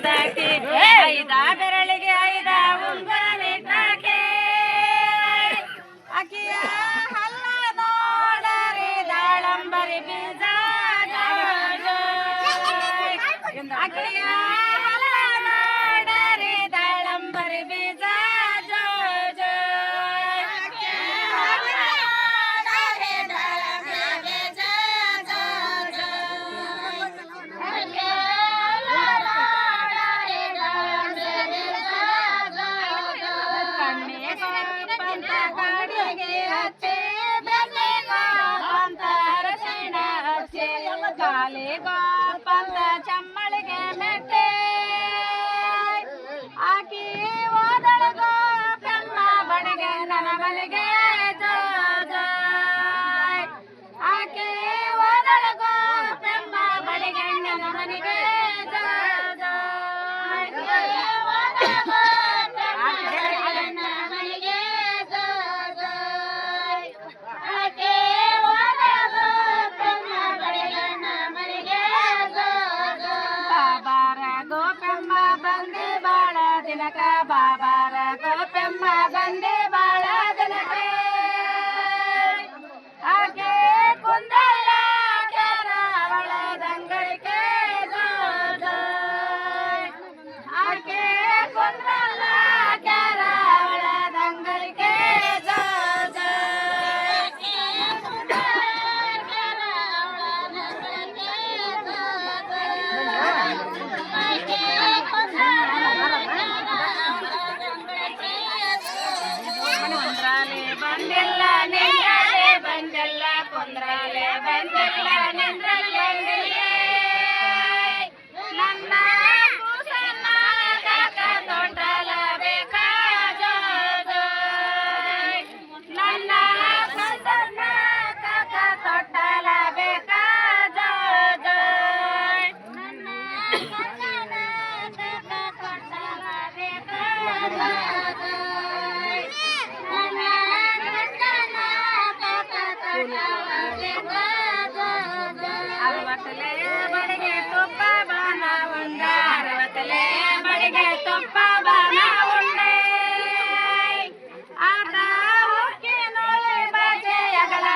ಮುದ್ದಾಕಿ ಐದ ಬೆರಳಿಗೆ ಐದ ಉಂಗುರವಿಟ್ಟಾಕಿ ಅಕಿಯ ಹಲ್ಲ ನೋಡರಿ ದಾಳಂಬರಿ ಬೀಜ ಅಕಿಯ ಹಲ್ಲ ನೋಡರಿ ದಾಳಂಬರಿ ಬೀಜ ಕಾಲಿ ಗೋಪಂತ ಚಮ್ಮಳಿಗೆ ಮೆಟ್ಟೆ ಆಕಿ ಓದಳು ಗೋಪೆಮ್ಮ ಬಡಿಗೆ ನನ್ನ ಮನೆಗೆ ಆಕಿ ಓದಳು ಗೋಪೆಮ್ಮ ಬಡಿಗೆ ನನ್ನ ಮನೆಗೆ ಬಾಬಾರ ಗೋಪೆಮ್ಮ ಬಂದೆ ಬಾಳ ದಿನಕ್ಕೆ ಆಕೆ ಕುಂದಲ್ಲ ಅವಳ ದಂಗಳಿಕೆ ಆಕೆ ಕುಂದಲ್ಲ ಅವಳ ದಂಗಳಿಕೆ ಬಂದಿಲ್ಲ ನಿಂದ್ರಲೆ ಬಂದಿಲ್ಲ ಕುಂದ್ರಲೆ ಬಂದಿಲ್ಲ ನಿಂದ್ರಲೆ ನನ್ನ ಕೂಸನ್ನ ಕಾಕ ತೊಟ್ಟಲ ಬೇಕಾ ನನ್ನ ಕೂಸನ್ನ ಕಾಕ ತೊಟ್ಟಲ ಬೇಕಾ ನನ್ನ ಕೂಸನ್ನ ಕಾಕ ತೊಟ್ಟಲ ಬೇಕಾ ಅರವತ್ತಲೆ ಬಡಿಗೆ ತುಪ್ಪ ಬಾನ ಉಂಡ ಅರವತ್ತಲೆ ಬಡಿಗೆ ತುಪ್ಪ ಬಾನ ಉಂಡೆ ಆತ ಉಕ್ಕಿನೊಳೆ ಬಾಜೆಯಗಳ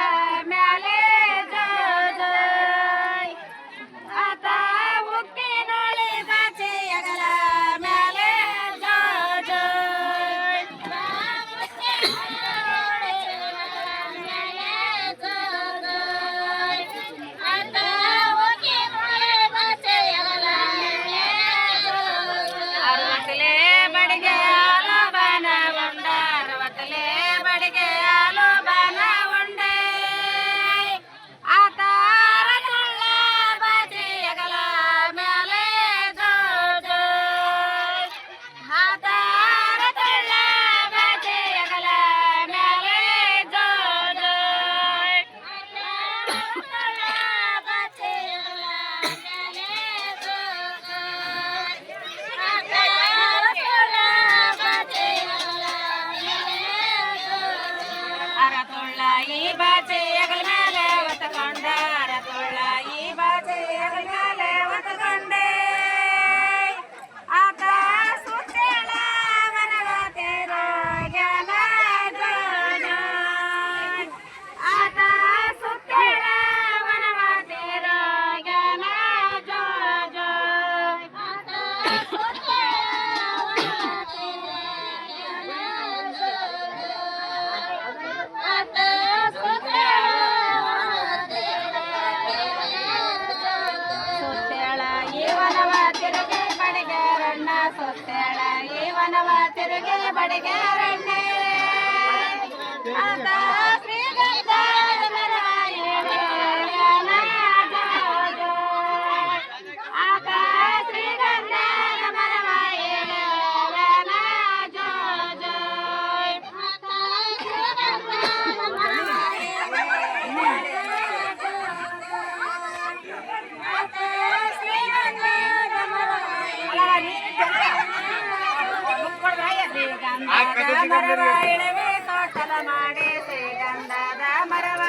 ಮ್ಯಾಲೆ ಆತ ಉಕ್ಕಿನೊಳೆ ಬಾಜೆಯಗಳ ಮ್ಯಾಲೆ ಈ ಬಾಚೆ ಹೆಗಲ ಮೇಲೆ ಒತ್ತಕೊಂಡ ಅರತೊಳ್ಳ ಈ ಬಾಚೆ ಹೆಗಲ ಮೇಲೆ ಒತ್ತಕೊಂಡೆ ಆತ ಸುತ್ತೇಳ ಮನಗತೇರೋ ಜ್ಞಾನ ಆತ ಸುತ್ತೇಳ ಮನಗತೇರೋ ಜ್ಞಾನ ಸುತ್ತೇಳ ಇವನವ ತಿರುಗಿ ಬಡಿಗೆ ರಣ್ಣೆ ಆತ ಶ್ರೀಗಂಧ ಮರವ ಆತ ಶ್ರೀಗಂಧ ಮರವ ಮರವ ಇಳವೆ ತೋಟಲ ಮಾಡಿ ಶ್ರೀಗಂಧದ ಮರವ